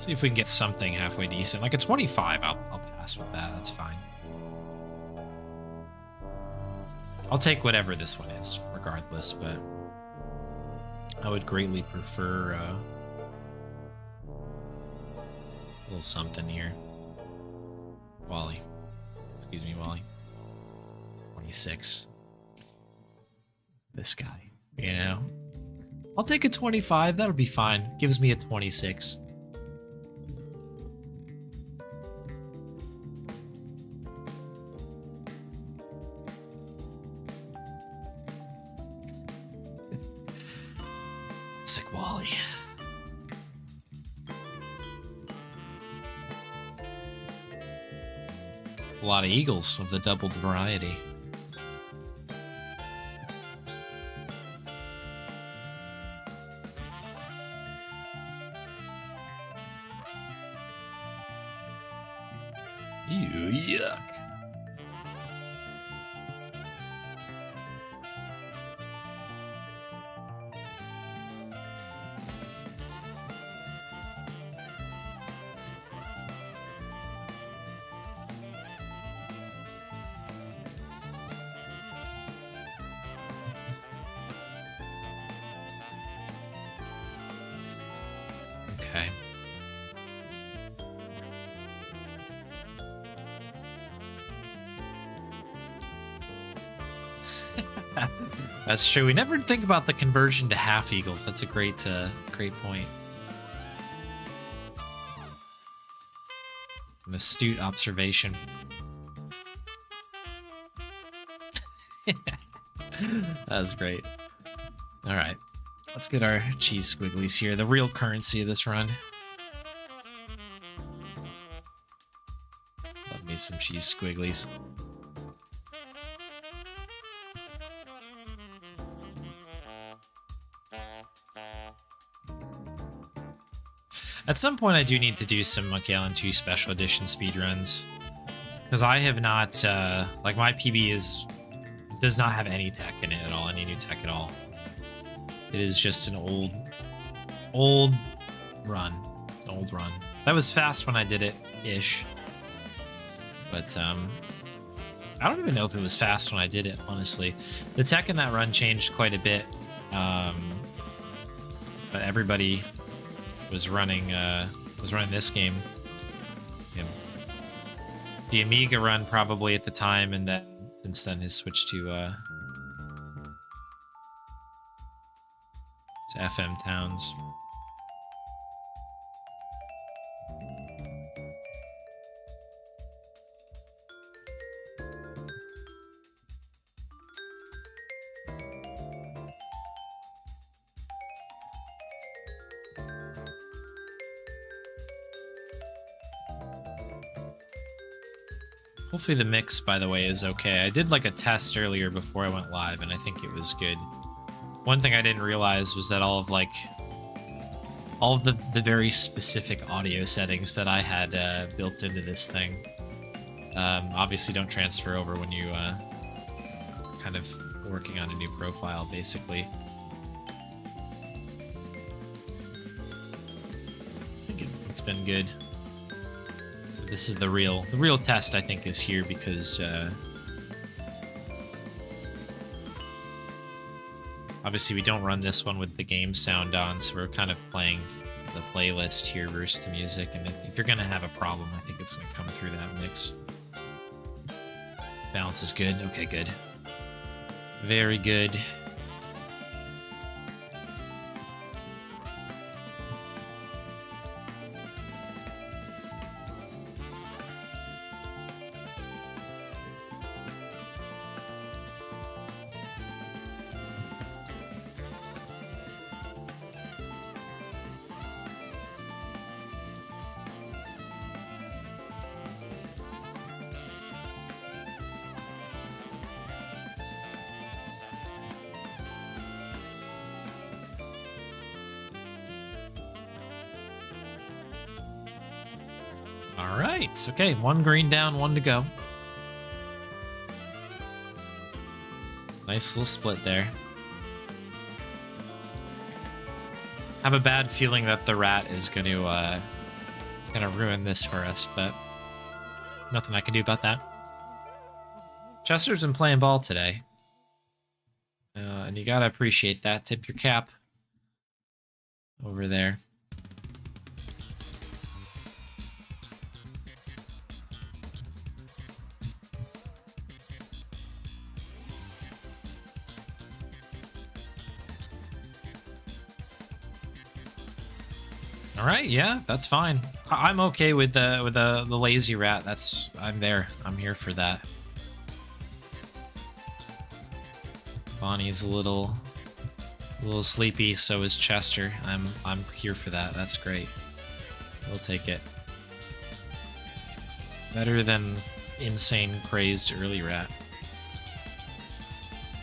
See if we can get something halfway decent. Like a 25, I'll pass with that. That's fine. I'll take whatever this one is, regardless, but I would greatly prefer a little something here. Wally. Excuse me, Wally. 26. This guy, you know? I'll take a 25. That'll be fine. Gives me a 26. Sick Wally. A lot of eagles of the doubled variety. Ew, yuck. Okay. That's true. We never think about the conversion to half eagles. That's a great, great point. An astute observation. That was great. All right, let's get our cheese squigglies here. The real currency of this run. Love me some cheese squigglies. At some point, I do need to do some Monkey Island 2 Special Edition speedruns. Because I have not, like my PB does not have any tech in it at all, any new tech at all. It is just an old run. An old run. That was fast when I did it, ish. But, I don't even know if it was fast when I did it, honestly. The tech in that run changed quite a bit. But everybody was running this game. You know, the Amiga run probably at the time, and then since then has switched to FM Towns. Hopefully the mix, by the way, is okay. I did like a test earlier before I went live, and I think it was good. One thing I didn't realize was that all of the very specific audio settings that I had built into this thing obviously don't transfer over when you kind of working on a new profile, basically. I think it's been good. This is the real test, I think, is here because obviously we don't run this one with the game sound on, so we're kind of playing the playlist here versus the music, and if you're gonna have a problem, I think it's gonna come through that mix. Balance is good. Okay, good. Very good. All right. Okay, one green down, one to go. Nice little split there. Have a bad feeling that the rat is going to Gonna ruin this for us, but nothing I can do about that. Chester's been playing ball today. And you gotta appreciate that. Tip your cap over there. All right, yeah, that's fine. I'm okay with the lazy rat. I'm there. I'm here for that. Bonnie's a little sleepy, so is Chester. I'm here for that. That's great. We'll take it. Better than insane crazed early rat.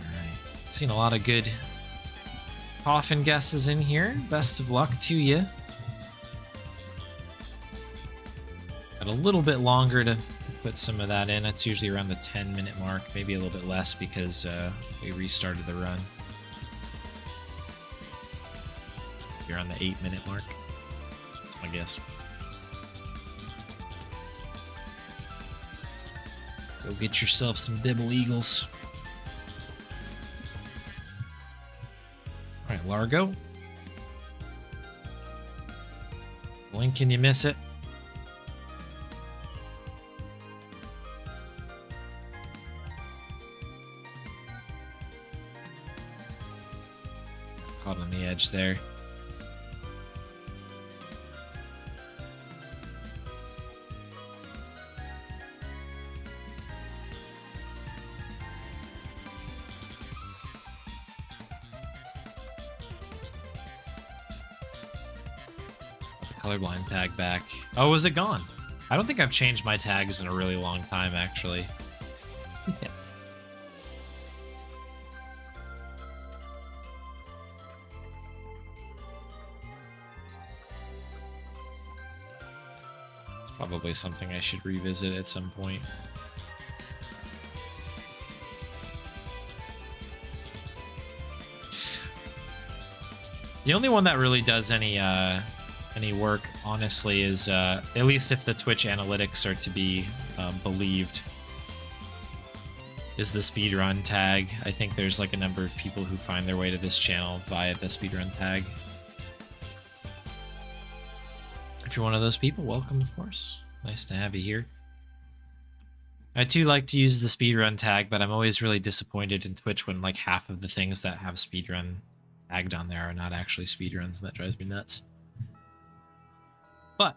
Alright. Seen a lot of good coffin guesses in here. Best of luck to you. Got a little bit longer to put some of that in. It's usually around the 10-minute mark, maybe a little bit less because we restarted the run. You're on the 8-minute mark. That's my guess. Go get yourself some Dibble Eagles. All right, Largo. Blink, can you miss it? Caught on the edge there. Colorblind tag back. Oh, is it gone? I don't think I've changed my tags in a really long time, actually. Yeah. It's probably something I should revisit at some point. The only one that really does any work, honestly, is at least if the Twitch analytics are to be believed, is the speedrun tag. I think there's like a number of people who find their way to this channel via the speedrun tag. If you're one of those people, welcome, of course. Nice to have you here. I too like to use the speedrun tag, but I'm always really disappointed in Twitch when like half of the things that have speedrun tagged on there are not actually speedruns, and that drives me nuts. But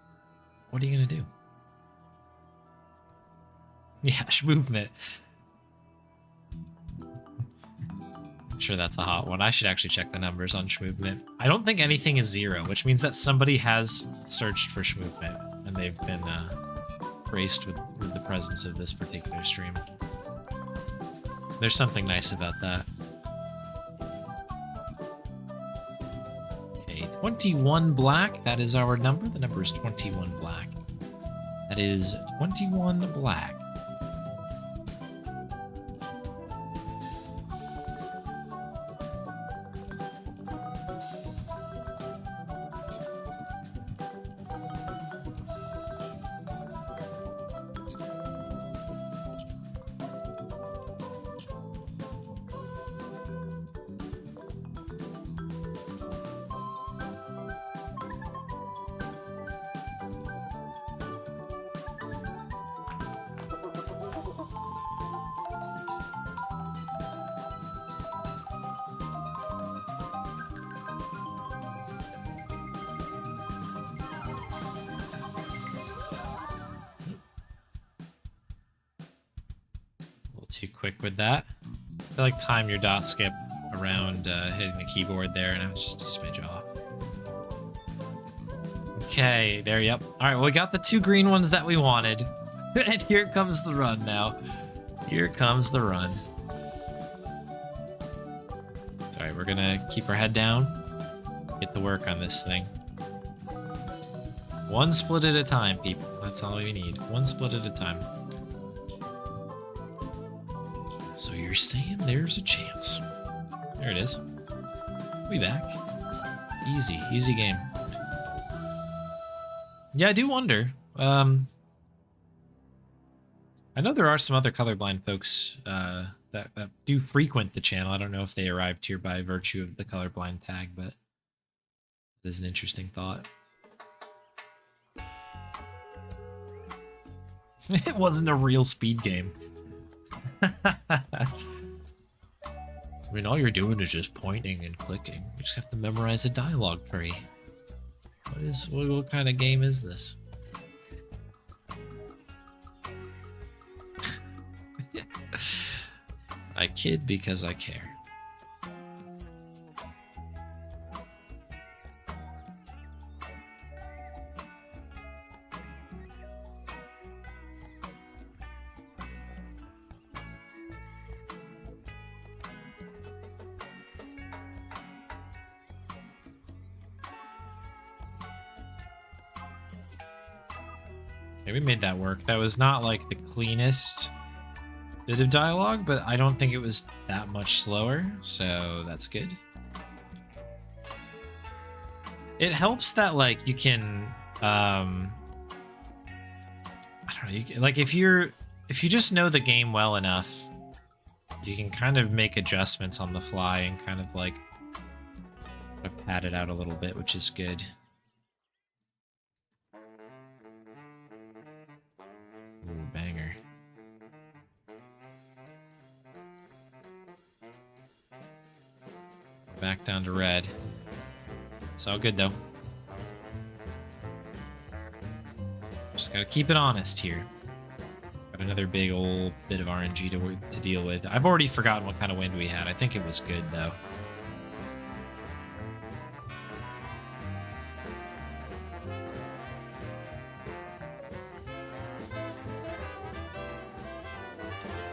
what are you gonna do? Yeah, movement. I'm sure that's a hot one. I should actually check the numbers on movement. I don't think anything is 0, which means that somebody has searched for movement and they've been graced with the presence of this particular stream. There's something nice about that. 21 black, that is our number. The number is 21 black. That is 21 black. Too quick with that. I feel like time your dot skip around hitting the keyboard there, and I was just a smidge off. Okay, there, yep. All right, well, we got the 2 green ones that we wanted. And here comes the run now. Here comes the run. Sorry, we're gonna keep our head down. Get to work on this thing. 1 split at a time, people. That's all we need. 1 split at a time. So you're saying there's a chance. There it is. We'll be back. Easy game. Yeah, I do wonder. I know there are some other colorblind folks that do frequent the channel. I don't know if they arrived here by virtue of the colorblind tag, but it is an interesting thought. It wasn't a real speed game. I mean, all you're doing is just pointing and clicking. You just have to memorize a dialogue tree. What kind of game is this? I kid because I care. Okay, we made that work. That was not like the cleanest bit of dialogue, but I don't think it was that much slower, so that's good. It helps that like you can I don't know, like if you just know the game well enough, you can kind of make adjustments on the fly and kind of like pad it out a little bit, which is good. Ooh, banger. Back down to red. It's all good though. Just gotta keep it honest here. Got another big old bit of RNG to deal with. I've already forgotten what kind of wind we had. I think it was good though.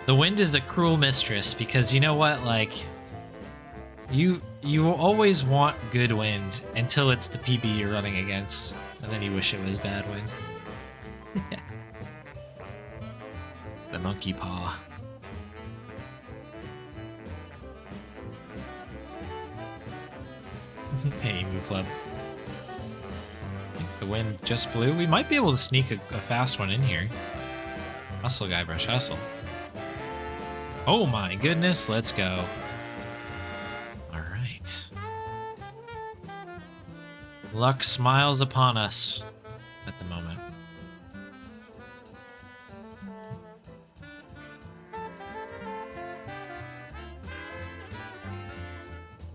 The wind is a cruel mistress because you know what, like you always want good wind until it's the PB you're running against, and then you wish it was bad wind. The monkey paw. Hey, Mooflub. I think the wind just blew. We might be able to sneak a fast one in here. Hustle, Guybrush, hustle. Oh my goodness, let's go. All right. Luck smiles upon us at the moment.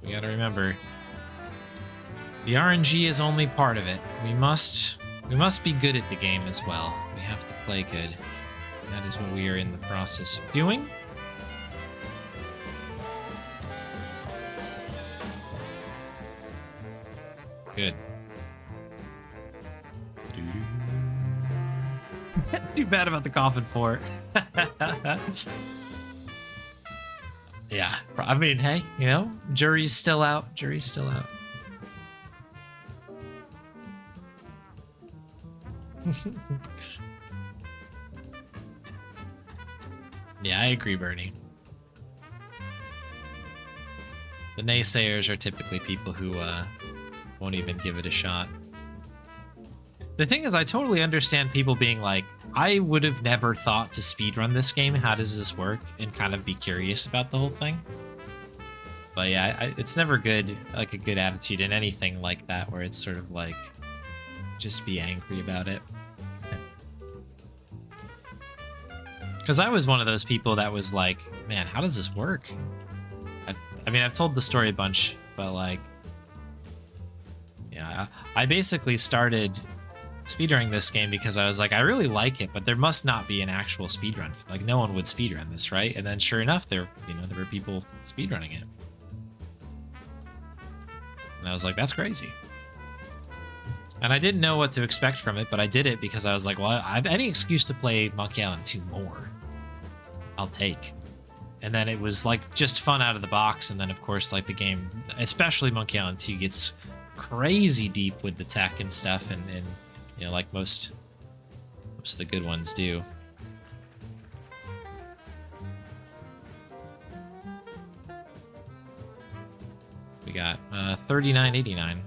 We gotta remember, the RNG is only part of it. We must be good at the game as well. We have to play good. That is what we are in the process of doing. Good. Too bad about the coffin fort. Yeah, I mean, hey, you know, jury's still out. Jury's still out. Yeah, I agree, Bernie. The naysayers are typically people who won't even give it a shot. The thing is, I totally understand people being like, I would have never thought to speedrun this game. How does this work? And kind of be curious about the whole thing. But yeah, it's never good, like a good attitude in anything like that, where it's sort of like, just be angry about it. Because I was one of those people that was like, man, how does this work? I mean, I've told the story a bunch, but like, yeah, I basically started speedrunning this game because I was like, I really like it, but there must not be an actual speedrun. Like, no one would speedrun this, right? And then sure enough, there were people speedrunning it. And I was like, that's crazy. And I didn't know what to expect from it, but I did it because I was like, well, I have any excuse to play Monkey Island 2 more, I'll take. And then it was like just fun out of the box. And then of course, like the game, especially Monkey Island 2, gets crazy deep with the tech and stuff, and you know, like most of the good ones do. We got 39.89.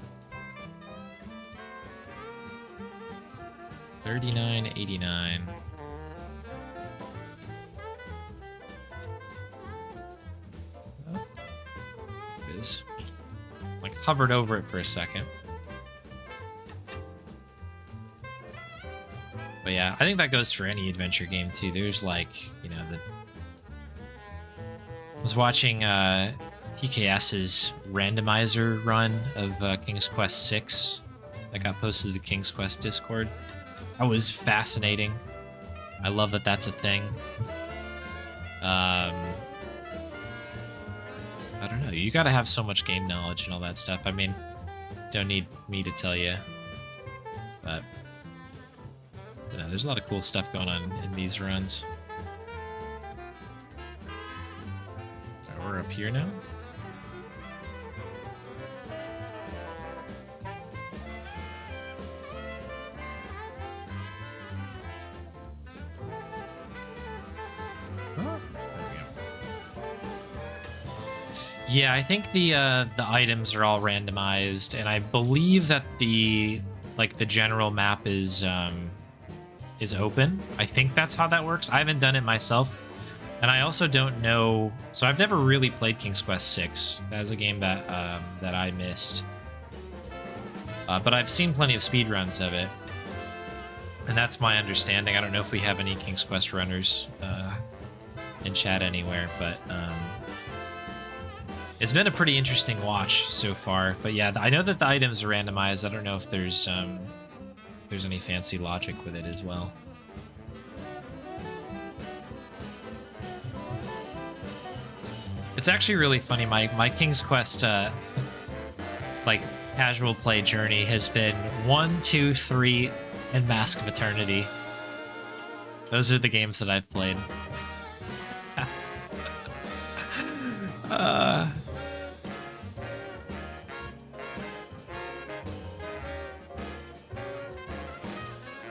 39.89. Oh, it is. Like hovered over it for a second. But yeah, I think that goes for any adventure game too. There's like, you know, I was watching TKS's randomizer run of King's Quest VI that got posted to the King's Quest Discord. That was fascinating. I love that that's a thing. I don't know. You got to have so much game knowledge and all that stuff. I mean, don't need me to tell you, but you know, there's a lot of cool stuff going on in these runs. Right, we're up here now. Yeah, I think the items are all randomized, and I believe that the general map is open. I think that's how that works. I haven't done it myself, and I also don't know. So I've never really played King's Quest VI. That is a game that that I missed, but I've seen plenty of speedruns of it, and that's my understanding. I don't know if we have any King's Quest runners in chat anywhere, but. It's been a pretty interesting watch so far, but yeah, I know that the items are randomized. I don't know if there's any fancy logic with it as well. It's actually really funny. My King's Quest like casual play journey has been 1, 2, 3, and Mask of Eternity. Those are the games that I've played.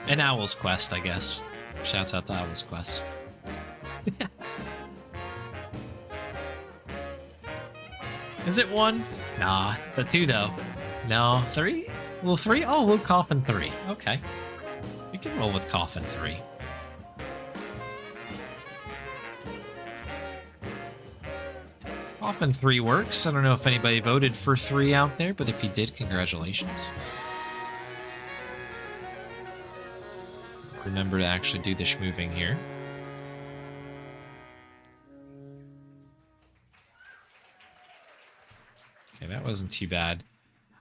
And Owl's Quest, I guess. Shouts out to Owl's Quest. Is it 1? Nah. The 2, though. No. 3? Well, 3? Oh, we'll Coffin 3. Okay. We can roll with Coffin 3. Coffin 3 works. I don't know if anybody voted for 3 out there, but if you did, congratulations. Remember to actually do the schmoving here. Okay, that wasn't too bad.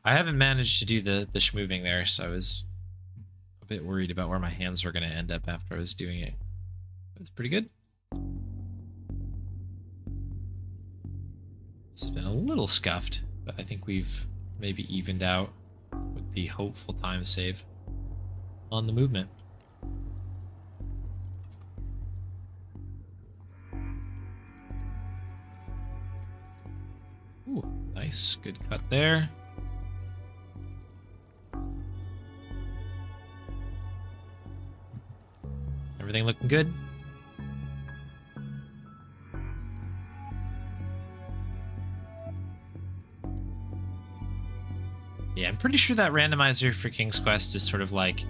I haven't managed to do the schmoving there, so I was a bit worried about where my hands were going to end up after I was doing it. It was pretty good. This has been a little scuffed, but I think we've maybe evened out with the hopeful time save on the movement. Ooh, nice. Good cut there. Everything looking good? Yeah, I'm pretty sure that randomizer for King's Quest is sort of like,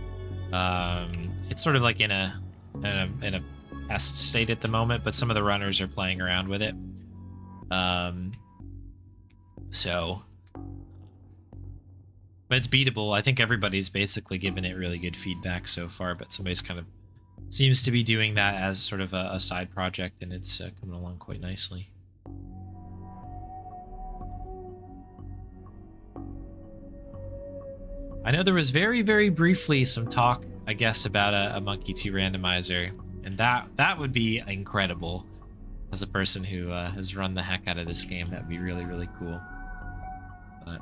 it's sort of like in a test state at the moment, but some of the runners are playing around with it. So, but it's beatable. I think everybody's basically given it really good feedback so far, but somebody's kind of seems to be doing that as sort of a side project, and it's coming along quite nicely. I know there was very, very briefly some talk, I guess, about a Monkey 2 randomizer, and that would be incredible. As a person who has run the heck out of this game, that'd be really, really cool. But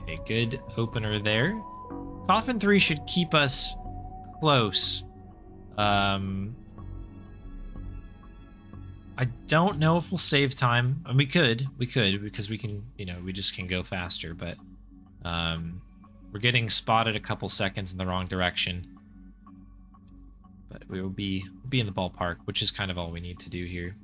okay, good opener there. Coffin 3 should keep us close. I don't know if we'll save time. And we could because we can, you know, we just can go faster, but we're getting spotted a couple seconds in the wrong direction. But we will be in the ballpark, which is kind of all we need to do here.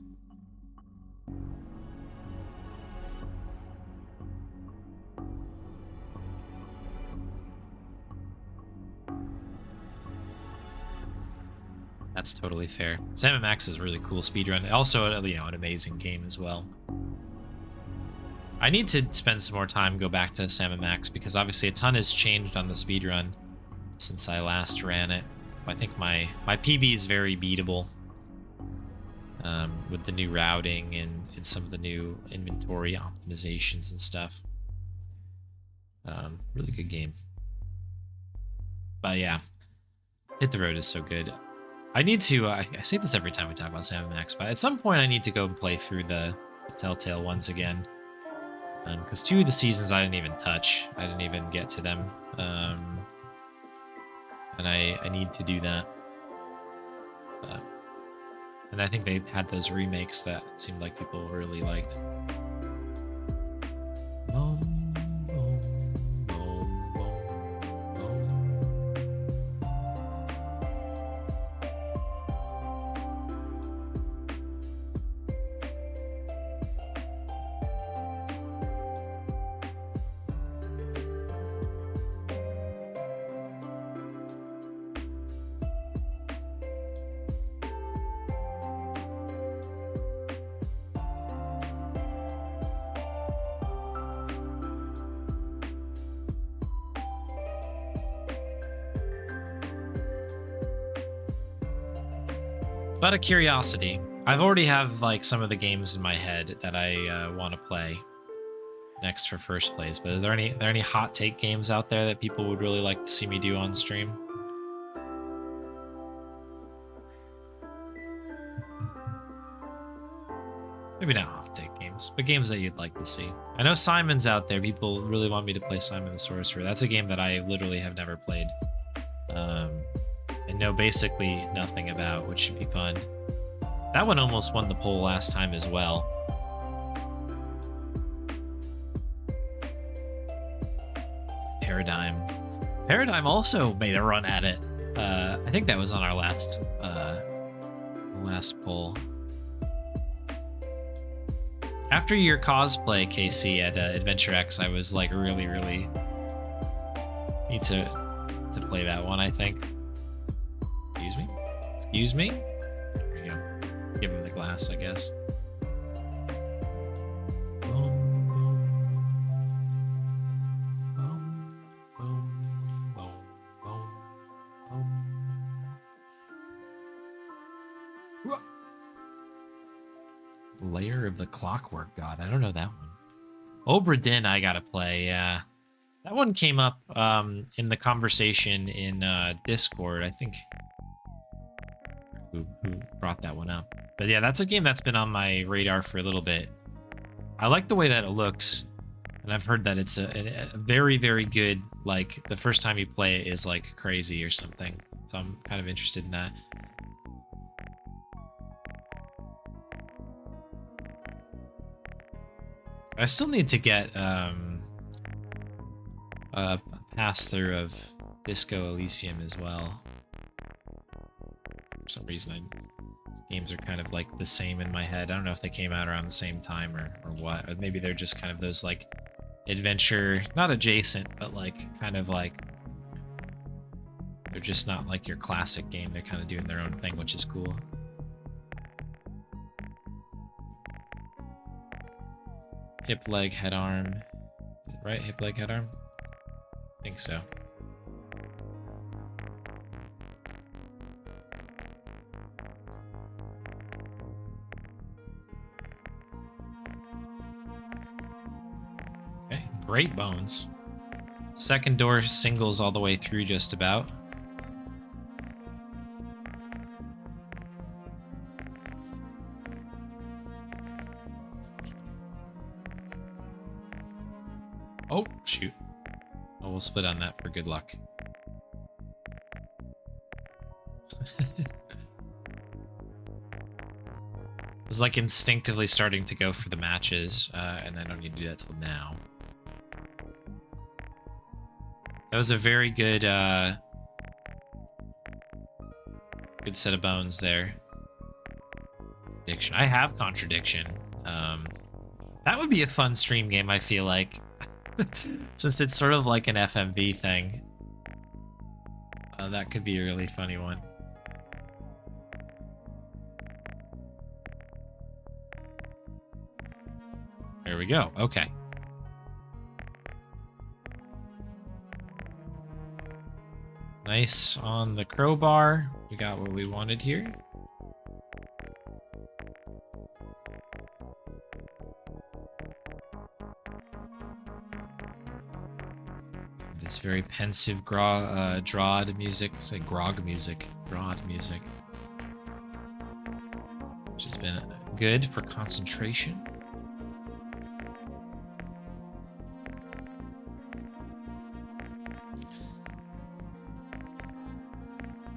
That's totally fair. Sam & Max is a really cool speedrun. Also, you know, an amazing game as well. I need to spend some more time, go back to Sam & Max, because obviously a ton has changed on the speedrun since I last ran it. I think my PB is very beatable with the new routing and some of the new inventory optimizations and stuff. Really good game. But yeah, Hit the Road is so good. I need to, I say this every time we talk about Sam & Max, but at some point I need to go and play through the Telltale ones again. Because 2 of the seasons I didn't even touch. I didn't even get to them. And I need to do that. And I think they had those remakes that it seemed like people really liked. Out of curiosity, I've already have like some of the games in my head that I want to play next for first place. But is there any hot take games out there that people would really like to see me do on stream? Maybe not hot take games, but games that you'd like to see. I know Simon's out there. People really want me to play Simon the Sorcerer. That's a game that I literally have never played. And know basically nothing about, which should be fun. That one almost won the poll last time as well. Paradigm also made a run at it. I think that was on our last poll. After your cosplay, KC, at Adventure X, I was like really need to play that one, I think. Excuse me? There we go. Give him the glass, I guess. Lair of the Clockwork God. I don't know that one. Obra Dinn I gotta play, yeah. That one came up in the conversation in Discord, I think. Who brought that one up? But yeah, that's a game that's been on my radar for a little bit. I like the way that it looks, and I've heard that it's a very, very good, like, the first time you play it is, like, crazy or something. So I'm kind of interested in that. I still need to get a pass-through of Disco Elysium as well. For some reason, games are kind of like the same in my head. I don't know if they came out around the same time or what. Or maybe they're just kind of those like adventure, not adjacent, but like kind of like they're just not like your classic game. They're kind of doing their own thing, which is cool. Hip, leg, head, arm. Right? Hip, leg, head, arm? I think so. Okay, great bones. Second door singles all the way through just about. Oh, shoot. Oh, we'll split on that for good luck. I was like instinctively starting to go for the matches, and I don't need to do that till now. That was a very good, good set of bones there. Contradiction. I have Contradiction. That would be a fun stream game, I feel like. Since it's sort of like an FMV thing. That could be a really funny one. There we go. Okay. Nice on the crowbar. We got what we wanted here. This very pensive drawed music. It's like grog music. Drawed music. Which has been good for concentration.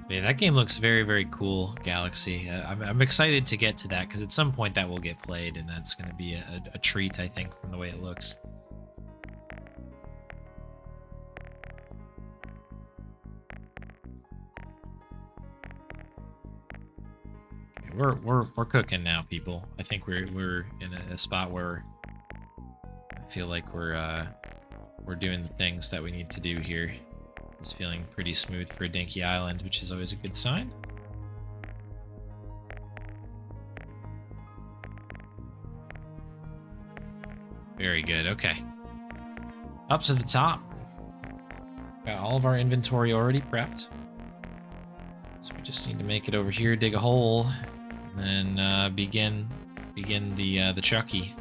Yeah, that game looks very, very cool, Galaxy. I'm excited to get to that, because at some point that will get played, and that's going to be a treat, I think, from the way it looks. Okay, we're cooking now, people. I think we're in a spot where I feel like we're doing the things that we need to do here. It's feeling pretty smooth for a dinky island, which is always a good sign. Very good, okay. Up to the top. Got all of our inventory already prepped. So we just need to make it over here, dig a hole, and then begin the Chucky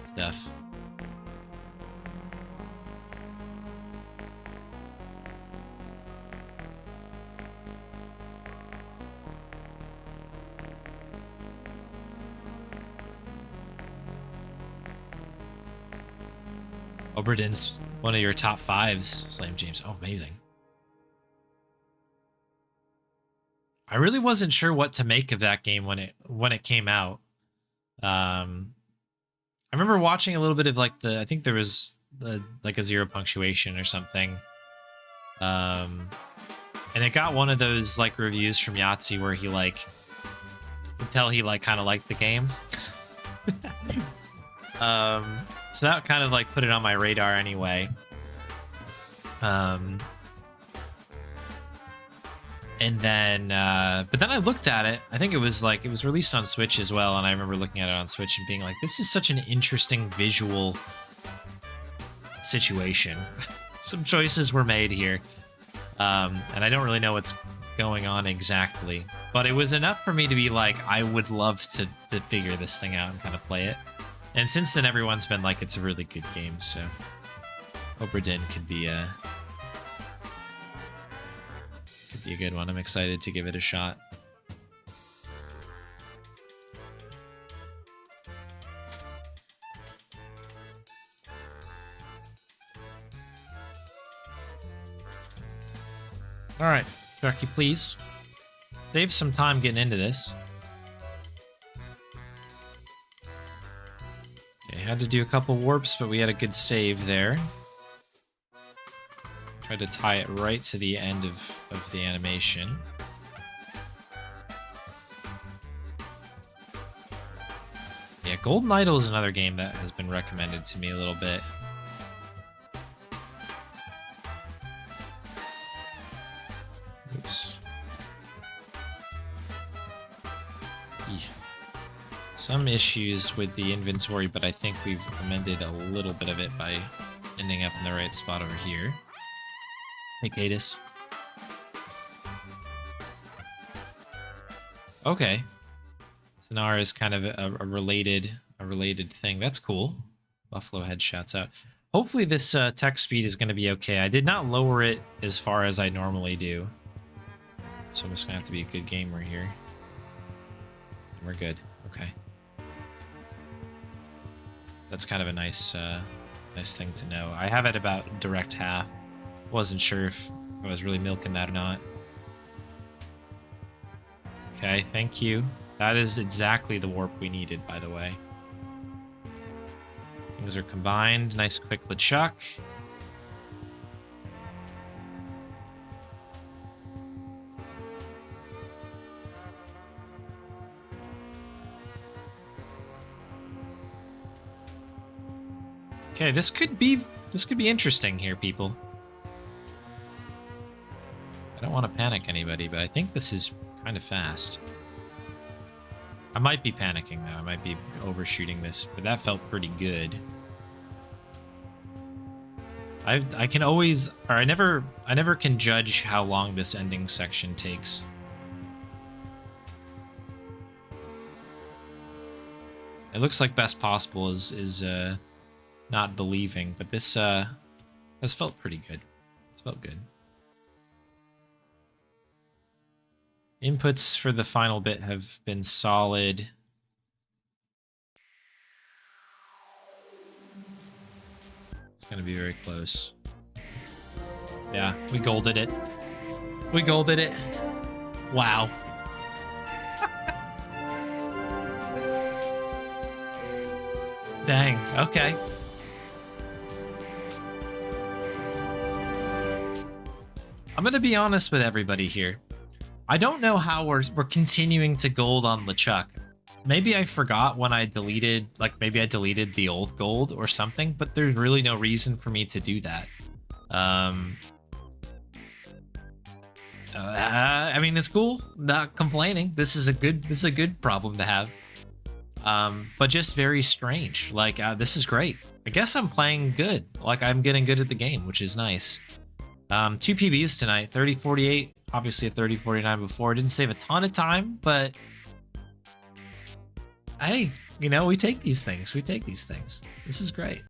stuff. Oberdin's one of your top 5s, Slam James. Oh, amazing. I really wasn't sure what to make of that game when it came out. I remember watching a little bit of like I think there was like a 0 punctuation or something. And it got one of those like reviews from Yahtzee where he like could tell he like kind of liked the game. So that kind of like put it on my radar anyway. And then, but then I looked at it. I think it was released on Switch as well. And I remember looking at it on Switch and being like, this is such an interesting visual situation. Some choices were made here. And I don't really know what's going on exactly, but it was enough for me to be like, I would love to figure this thing out and kind of play it. And since then, everyone's been like, it's a really good game, so Oberdin could be a good one. I'm excited to give it a shot. All right, Chucky, please save some time getting into this. Had to do a couple warps, but we had a good save there. Tried to tie it right to the end of the animation. Yeah, Golden Idol is another game that has been recommended to me a little bit. Oops. Some issues with the inventory, but I think we've amended a little bit of it by ending up in the right spot over here. Hey, Cadis. Okay. Sonar is kind of a related thing. That's cool. Buffalo Head shouts out. Hopefully this text speed is going to be okay. I did not lower it as far as I normally do. So I'm just going to have to be a good gamer here. We're good. Okay. That's kind of a nice thing to know. I have it about direct half. Wasn't sure if I was really milking that or not. Okay, thank you. That is exactly the warp we needed, by the way. Things are combined. Nice quick LeChuck. Okay, this could be interesting here, people. I don't want to panic anybody, but I think this is kind of fast. I might be panicking though. I might be overshooting this, but that felt pretty good. I can always, or I never can judge how long this ending section takes. It looks like best possible is not believing, but this felt pretty good. It's felt good. Inputs for the final bit have been solid. It's gonna be very close. Yeah, we golded it. We golded it. Wow. Dang, okay. I'm gonna be honest with everybody here. I don't know how we're continuing to gold on LeChuck. Maybe I forgot when I deleted, like maybe I deleted the old gold or something, but there's really no reason for me to do that. I mean, it's cool. Not complaining. This is a good problem to have. But just very strange. Like, this is great. I guess I'm playing good. Like, I'm getting good at the game, which is nice. 2 PBs tonight, 30-48. Obviously a 30-49 before. Didn't save a ton of time, but hey, you know, we take these things. We take these things. This is great.